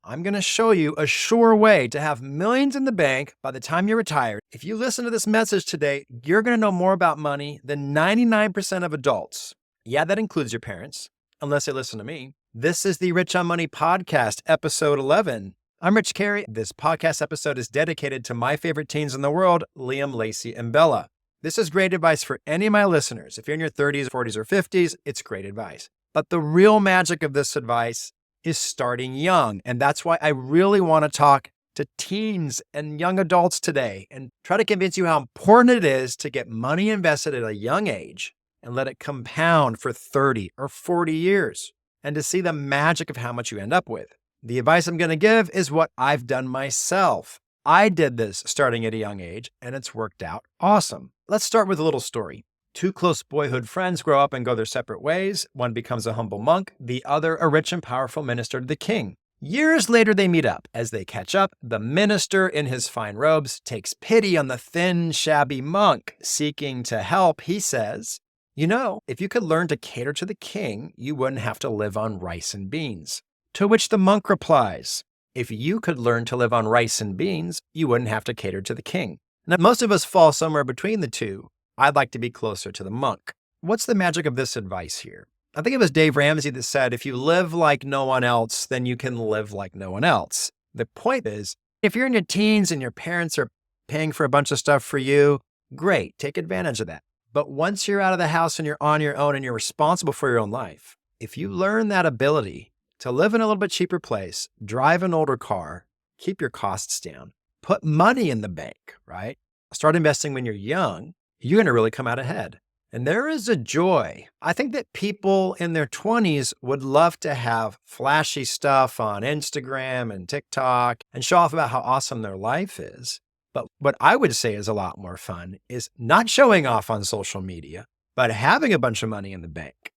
I'm going to show you a sure way to have millions in the bank by the time you're retired. If you listen to this message today, you're going to know more about money than 99% of adults. Yeah, that includes your parents, unless they listen to me. This is the Rich on Money podcast, episode 11. I'm Rich Carey. This podcast episode is dedicated to my favorite teens in the world, Liam, Lacey, and Bella. This is great advice for any of my listeners. If you're in your 30s, 40s, or 50s, it's great advice. But the real magic of this advice is starting young. And that's why I really want to talk to teens and young adults today and try to convince you how important it is to get money invested at a young age and let it compound for 30 or 40 years and to see the magic of how much you end up with. The advice I'm going to give is what I've done myself. I did this starting at a young age and it's worked out awesome. Let's start with a little story. Two close boyhood friends grow up and go their separate ways. One becomes a humble monk, the other a rich and powerful minister to the king. Years later, they meet up. As they catch up, the minister in his fine robes takes pity on the thin, shabby monk. Seeking to help, he says, if you could learn to cater to the king, you wouldn't have to live on rice and beans. To which the monk replies, if you could learn to live on rice and beans, you wouldn't have to cater to the king. Now, most of us fall somewhere between the two. I'd like to be closer to the monk. What's the magic of this advice here? I think it was Dave Ramsey that said, if you live like no one else, then you can live like no one else. The point is, if you're in your teens and your parents are paying for a bunch of stuff for you, great, take advantage of that. But once you're out of the house and you're on your own and you're responsible for your own life, if you learn that ability to live in a little bit cheaper place, drive an older car, keep your costs down, put money in the bank, right? Start investing when you're young, you're going to really come out ahead. And there is a joy. I think that people in their 20s would love to have flashy stuff on Instagram and TikTok and show off about how awesome their life is. But what I would say is a lot more fun is not showing off on social media, but having a bunch of money in the bank.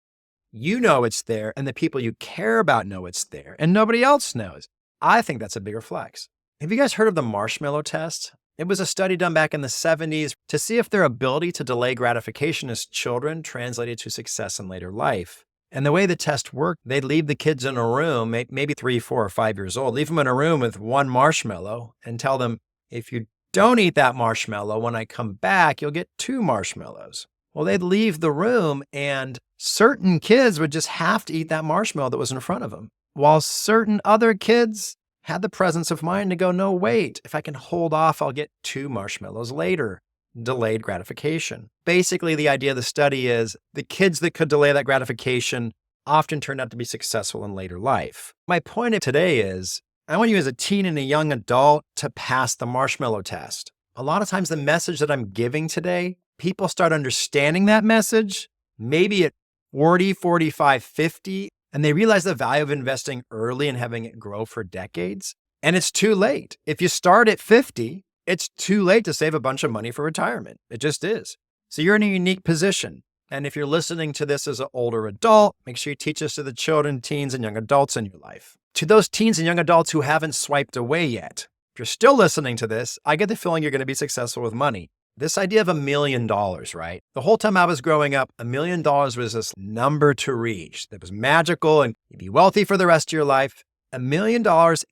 You know it's there, and the people you care about know it's there, and nobody else knows. I think that's a bigger flex. Have you guys heard of the marshmallow test? It was a study done back in the 70s to see if their ability to delay gratification as children translated to success in later life. And the way the test worked, they'd leave the kids in a room, maybe 3, 4, or 5 years old, leave them in a room with one marshmallow and tell them, if you don't eat that marshmallow, when I come back, you'll get 2 marshmallows. Well, they'd leave the room and certain kids would just have to eat that marshmallow that was in front of them, while certain other kids had the presence of mind to go, no, wait, if I can hold off, I'll get 2 marshmallows later. Delayed gratification. Basically, the idea of the study is the kids that could delay that gratification often turned out to be successful in later life. My point of today is, I want you as a teen and a young adult to pass the marshmallow test. A lot of times the message that I'm giving today, people start understanding that message, maybe at 40, 45, 50, and they realize the value of investing early and having it grow for decades. And it's too late. If you start at 50, it's too late to save a bunch of money for retirement. It just is. So you're in a unique position. And if you're listening to this as an older adult, make sure you teach this to the children, teens, and young adults in your life. To those teens and young adults who haven't swiped away yet, if you're still listening to this, I get the feeling you're going to be successful with money. This idea of $1 million, right? The whole time I was growing up, $1 million was this number to reach that was magical and you'd be wealthy for the rest of your life. $1 million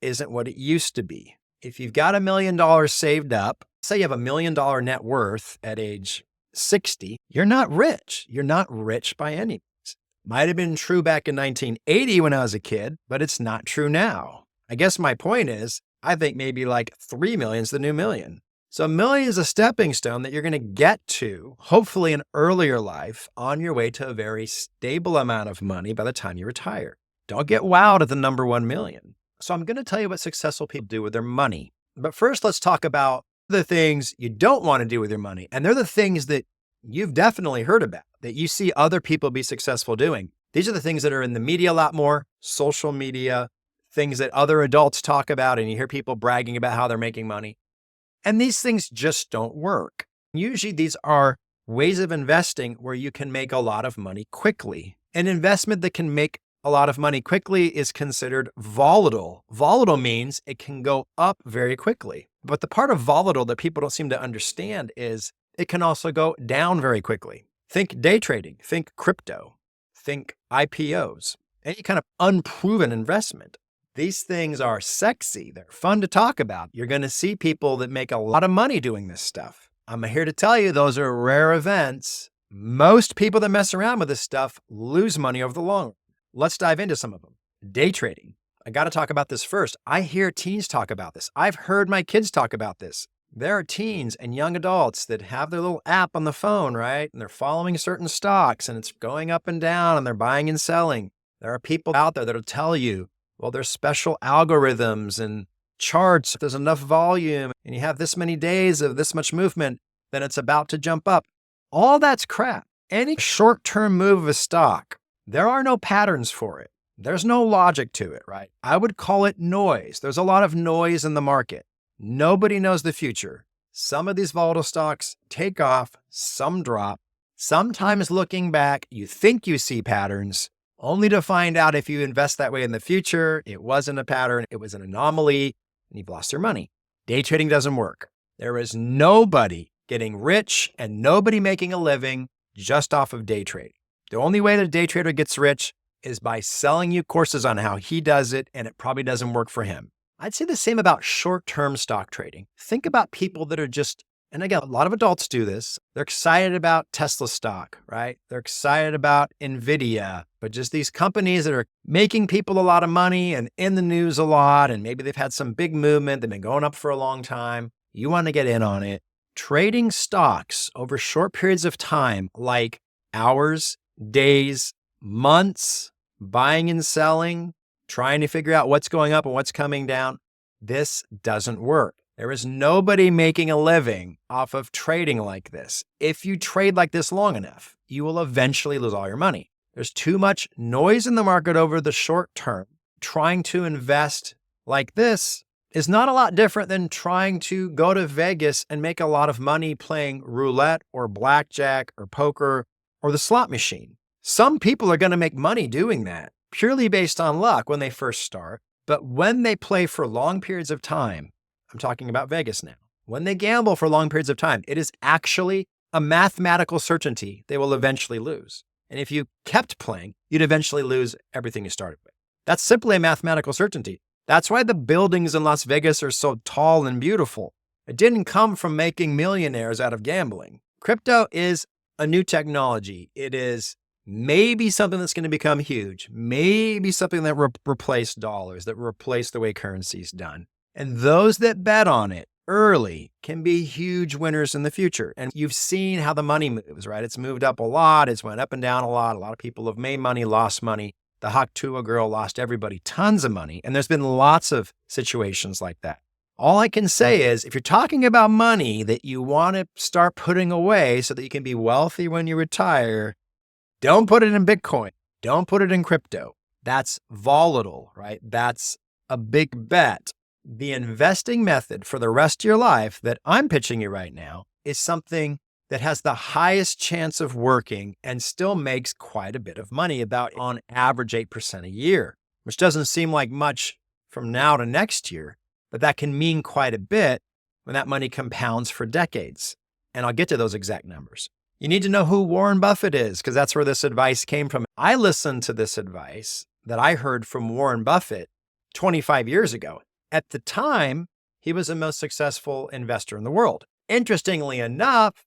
isn't what it used to be. If you've got $1 million saved up, say you have $1 million net worth at age 60, you're not rich. You're not rich by any means. Might have been true back in 1980 when I was a kid, but it's not true now. I guess my point is, I think maybe like 3 million is the new million. So $1 million is a stepping stone that you're going to get to, hopefully in earlier life, on your way to a very stable amount of money by the time you retire. Don't get wowed at the number 1 million. So I'm going to tell you what successful people do with their money. But first, let's talk about the things you don't want to do with your money. And they're the things that you've definitely heard about, that you see other people be successful doing. These are the things that are in the media a lot more, social media, things that other adults talk about, and you hear people bragging about how they're making money. And these things just don't work. Usually these are ways of investing where you can make a lot of money quickly. An investment that can make a lot of money quickly is considered volatile. Volatile means it can go up very quickly. But the part of volatile that people don't seem to understand is it can also go down very quickly. Think day trading, think crypto, think IPOs, any kind of unproven investment. These things are sexy. They're fun to talk about. You're going to see people that make a lot of money doing this stuff. I'm here to tell you those are rare events. Most people that mess around with this stuff lose money over the long run. Let's dive into some of them. Day trading. I got to talk about this first. I hear teens talk about this. I've heard my kids talk about this. There are teens and young adults that have their little app on the phone, right? And they're following certain stocks and it's going up and down and they're buying and selling. There are people out there that'll tell you, well, there's special algorithms and charts. If there's enough volume and you have this many days of this much movement, then it's about to jump up. All that's crap. Any short-term move of a stock, there are no patterns for it. There's no logic to it, right? I would call it noise. There's a lot of noise in the market. Nobody knows the future. Some of these volatile stocks take off, some drop. Sometimes looking back, you think you see patterns, only to find out if you invest that way in the future, it wasn't a pattern, it was an anomaly, and you've lost your money. Day trading doesn't work. There is nobody getting rich and nobody making a living just off of day trading. The only way that a day trader gets rich is by selling you courses on how he does it, and it probably doesn't work for him. I'd say the same about short-term stock trading. Think about people that are just, and again, a lot of adults do this. They're excited about Tesla stock, right? They're excited about Nvidia, but just these companies that are making people a lot of money and in the news a lot, and maybe they've had some big movement, they've been going up for a long time. You want to get in on it. Trading stocks over short periods of time, like hours, days, months, buying and selling, trying to figure out what's going up and what's coming down, this doesn't work. There is nobody making a living off of trading like this. If you trade like this long enough, you will eventually lose all your money. There's too much noise in the market over the short term. Trying to invest like this is not a lot different than trying to go to Vegas and make a lot of money playing roulette or blackjack or poker or the slot machine. Some people are going to make money doing that purely based on luck when they first start. But when they play for long periods of time, I'm talking about Vegas now, when they gamble for long periods of time, it is actually a mathematical certainty they will eventually lose. And if you kept playing, you'd eventually lose everything you started with. That's simply a mathematical certainty. That's why the buildings in Las Vegas are so tall and beautiful. It didn't come from making millionaires out of gambling. Crypto is a new technology. It is maybe something that's going to become huge, maybe something that replace dollars, that replace the way currency is done. And those that bet on it early can be huge winners in the future. And you've seen how the money moves, right? It's moved up a lot. It's went up and down a lot. A lot of people have made money, lost money. The Haktua girl lost everybody tons of money. And there's been lots of situations like that. All I can say is if you're talking about money that you want to start putting away so that you can be wealthy when you retire, don't put it in Bitcoin. Don't put it in crypto. That's volatile, right? That's a big bet. The investing method for the rest of your life that I'm pitching you right now is something that has the highest chance of working and still makes quite a bit of money, about on average 8% a year, which doesn't seem like much from now to next year, but that can mean quite a bit when that money compounds for decades. And I'll get to those exact numbers. You need to know who Warren Buffett is, because that's where this advice came from. I listened to this advice that I heard from Warren Buffett 25 years ago. At the time, he was the most successful investor in the world. Interestingly enough,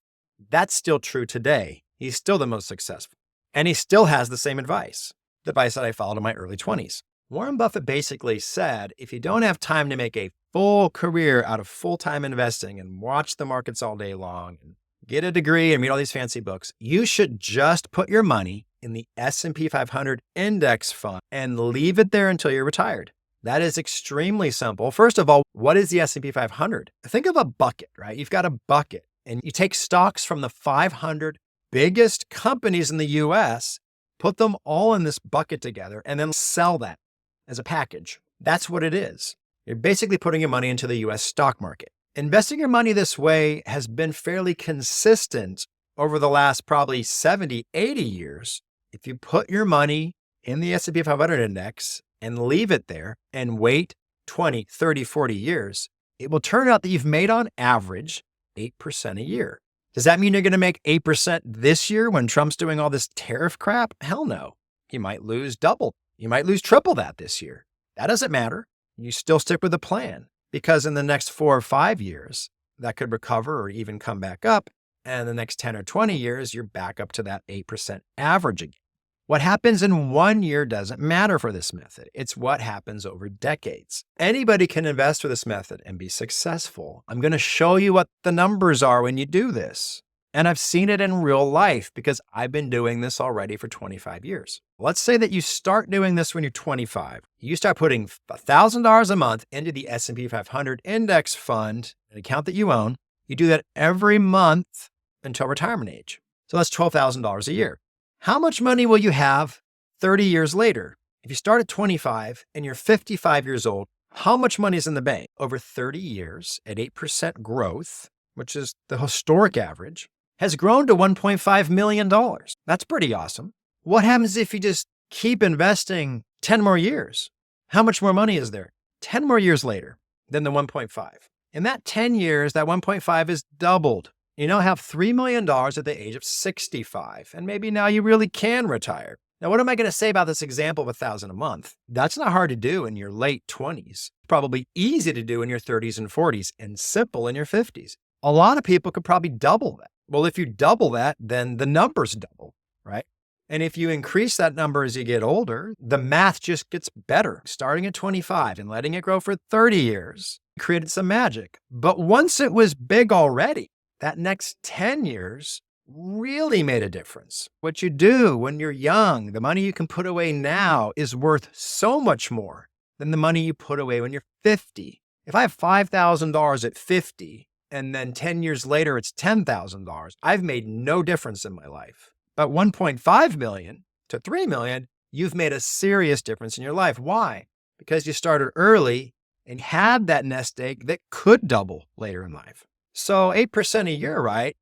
that's still true today. He's still the most successful. And he still has the same advice, the advice that I followed in my early 20s. Warren Buffett basically said, if you don't have time to make a full career out of full-time investing and watch the markets all day long and get a degree and read all these fancy books, you should just put your money in the S&P 500 index fund and leave it there until you're retired. That is extremely simple. First of all, what is the S&P 500? Think of a bucket, right? You've got a bucket and you take stocks from the 500 biggest companies in the US, put them all in this bucket together, and then sell that as a package. That's what it is. You're basically putting your money into the US stock market. Investing your money this way has been fairly consistent over the last probably 70, 80 years. If you put your money in the S&P 500 index and leave it there and wait 20, 30, 40 years, it will turn out that you've made on average 8% a year. Does that mean you're going to make 8% this year when Trump's doing all this tariff crap? Hell no. You might lose double. You might lose triple that this year. That doesn't matter. You still stick with the plan because in the next 4 or 5 years, that could recover or even come back up. And the next 10 or 20 years, you're back up to that 8% average again. What happens in 1 year doesn't matter for this method. It's what happens over decades. Anybody can invest with this method and be successful. I'm going to show you what the numbers are when you do this. And I've seen it in real life because I've been doing this already for 25 years. Let's say that you start doing this when you're 25. You start putting $1,000 a month into the S&P 500 index fund, an account that you own. You do that every month until retirement age. So that's $12,000 a year. How much money will you have 30 years later? If you start at 25 and you're 55 years old, how much money is in the bank? Over 30 years at 8% growth, which is the historic average, has grown to $1.5 million. That's pretty awesome. What happens if you just keep investing 10 more years? How much more money is there 10 more years later than the 1.5? In that 10 years, that 1.5 is doubled. You now have $3 million at the age of 65, and maybe now you really can retire. Now, what am I going to say about this example of $1,000 a month? That's not hard to do in your late 20s. Probably easy to do in your 30s and 40s, and simple in your 50s. A lot of people could probably double that. Well, if you double that, then the numbers double, right? And if you increase that number as you get older, the math just gets better. Starting at 25 and letting it grow for 30 years created some magic. But once it was big already, that next 10 years really made a difference. What you do when you're young, the money you can put away now is worth so much more than the money you put away when you're 50. If I have $5,000 at 50 and then 10 years later it's $10,000, I've made no difference in my life. But 1.5 million to 3 million, you've made a serious difference in your life. Why? Because you started early and had that nest egg that could double later in life. So 8% a year, right?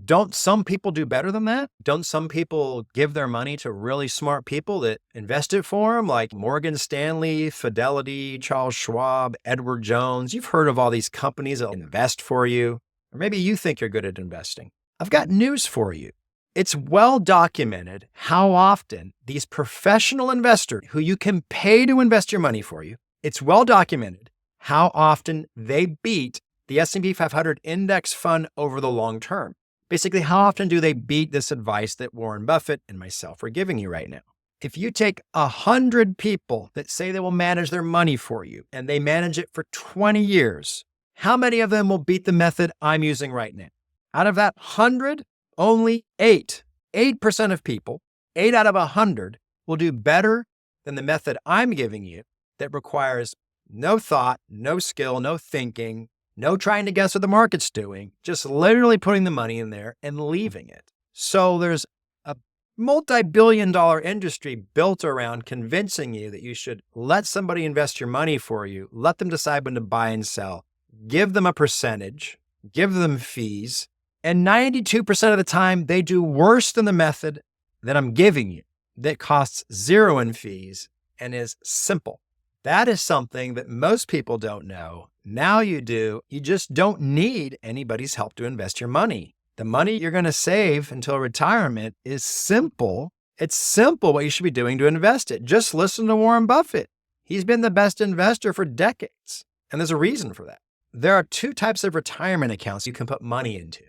Don't some people do better than that? Don't some people give their money to really smart people that invest it for them, like Morgan Stanley, Fidelity, Charles Schwab, Edward Jones? You've heard of all these companies that invest for you. Or maybe you think you're good at investing. I've got news for you. It's well documented how often these professional investors who you can pay to invest your money for you, it's well documented how often they beat the S&P 500 index fund over the long term. Basically, how often do they beat this advice that Warren Buffett and myself are giving you right now? If you take 100 people that say they will manage their money for you and they manage it for 20 years, how many of them will beat the method I'm using right now? Out of that 100, only 8% of people, 8 out of 100 will do better than the method I'm giving you that requires no thought, no skill, no thinking, no trying to guess what the market's doing, just literally putting the money in there and leaving it. So there's a multi-billion-dollar industry built around convincing you that you should let somebody invest your money for you, let them decide when to buy and sell, give them a percentage, give them fees, and 92% of the time they do worse than the method that I'm giving you that costs zero in fees and is simple. That is something that most people don't know. Now you do. You just don't need anybody's help to invest your money. The money you're going to save until retirement is simple. It's simple what you should be doing to invest it. Just listen to Warren Buffett. He's been the best investor for decades. And there's a reason for that. There are 2 types of retirement accounts you can put money into.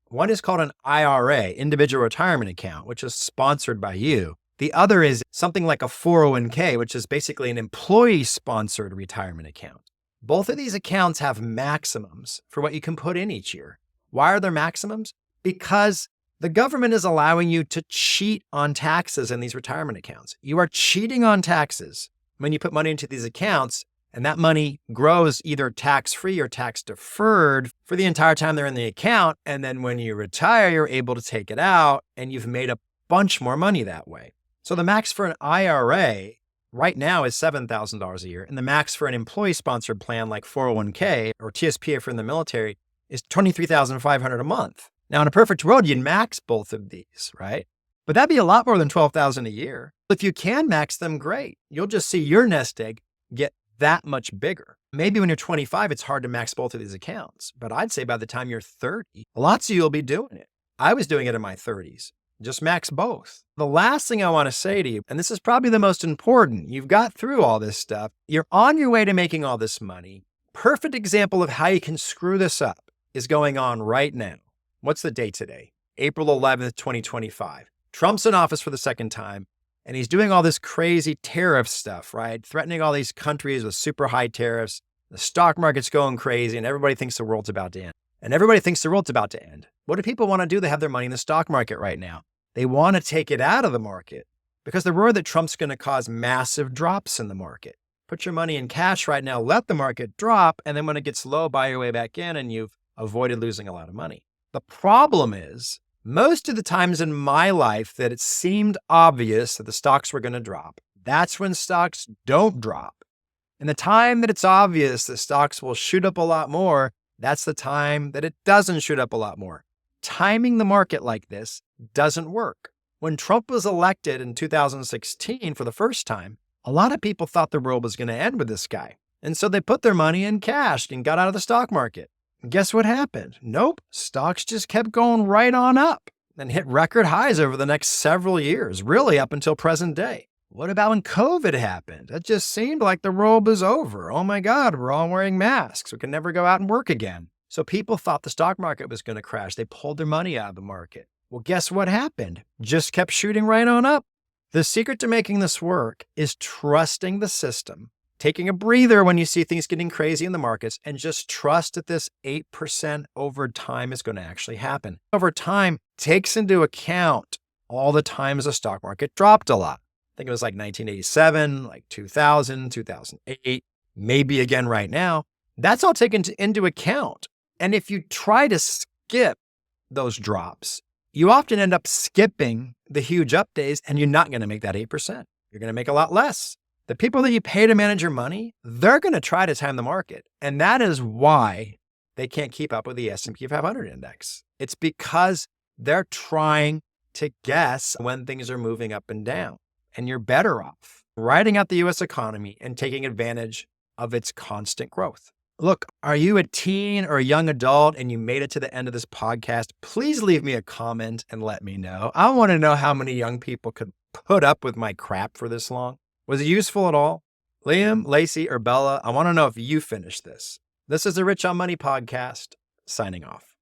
One is called an IRA, individual retirement account, which is sponsored by you. The other is something like a 401k, which is basically an employee-sponsored retirement account. Both of these accounts have maximums for what you can put in each year. Why are there maximums? Because the government is allowing you to cheat on taxes in these retirement accounts. You are cheating on taxes when you put money into these accounts, and that money grows either tax-free or tax-deferred for the entire time they're in the account. And then when you retire, you're able to take it out, and you've made a bunch more money that way. So the max for an IRA right now is $7,000 a year, and the max for an employee-sponsored plan like 401k or TSP if you're in the military is $23,500 a month. Now, in a perfect world, you'd max both of these, right? But that'd be a lot more than $12,000 a year. If you can max them, great. You'll just see your nest egg get that much bigger. Maybe when you're 25, it's hard to max both of these accounts, but I'd say by the time you're 30, lots of you will be doing it. I was doing it in my 30s. Just max both. The last thing I want to say to you, and this is probably the most important, you've got through all this stuff. You're on your way to making all this money. Perfect example of how you can screw this up is going on right now. What's the date today? April 11th, 2025. Trump's in office for the second time, and he's doing all this crazy tariff stuff, right? Threatening all these countries with super high tariffs. The stock market's going crazy, and everybody thinks the world's about to end. What do people want to do? They have their money in the stock market right now. They want to take it out of the market because they're worried that Trump's going to cause massive drops in the market. Put your money in cash right now, let the market drop, and then when it gets low, buy your way back in, and you've avoided losing a lot of money. The problem is, most of the times in my life that it seemed obvious that the stocks were going to drop, that's when stocks don't drop. And the time that it's obvious that stocks will shoot up a lot more, that's the time that it doesn't shoot up a lot more. Timing the market like this doesn't work. When Trump was elected in 2016 for the first time, a lot of people thought the world was going to end with this guy. And so they put their money in cash and got out of the stock market. And guess what happened? Nope. Stocks just kept going right on up and hit record highs over the next several years, really up until present day. What about when COVID happened? It just seemed like the world was over. Oh my God, we're all wearing masks. We can never go out and work again. So people thought the stock market was going to crash. They pulled their money out of the market. Well, guess what happened? Just kept shooting right on up. The secret to making this work is trusting the system, taking a breather when you see things getting crazy in the markets, and just trust that this 8% over time is going to actually happen. Over time takes into account all the times the stock market dropped a lot. I think it was like 1987, like 2000, 2008, maybe again right now. That's all taken into account. And if you try to skip those drops, you often end up skipping the huge up days, and you're not going to make that 8%. You're going to make a lot less. The people that you pay to manage your money, they're going to try to time the market. And that is why they can't keep up with the S&P 500 index. It's because they're trying to guess when things are moving up and down. And you're better off riding out the U.S. economy and taking advantage of its constant growth. Look, are you a teen or a young adult and you made it to the end of this podcast? Please leave me a comment and let me know. I want to know how many young people could put up with my crap for this long. Was it useful at all? Liam, Lacey, or Bella, I want to know if you finished this. This is the Rich on Money podcast, signing off.